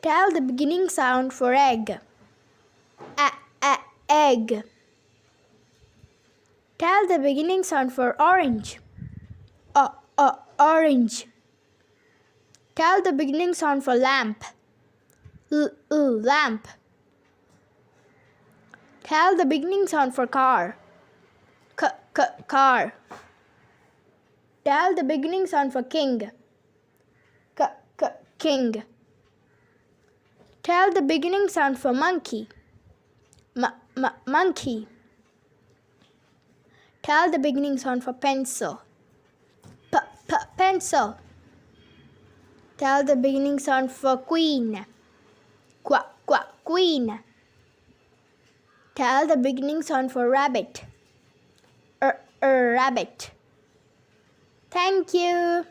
Tell the beginning sound for egg. Egg. Tell the beginning sound for orange. Orange. Tell the beginning sound for lamp. Lamp. Tell the beginning sound for car. Car. Tell the beginning sound for king. King. Tell the beginning sound for monkey. Monkey. Tell the beginning sound for pencil. Pencil. Tell the beginning sound for queen. Queen. Tell the beginning sound for rabbit. Rabbit. Thank you.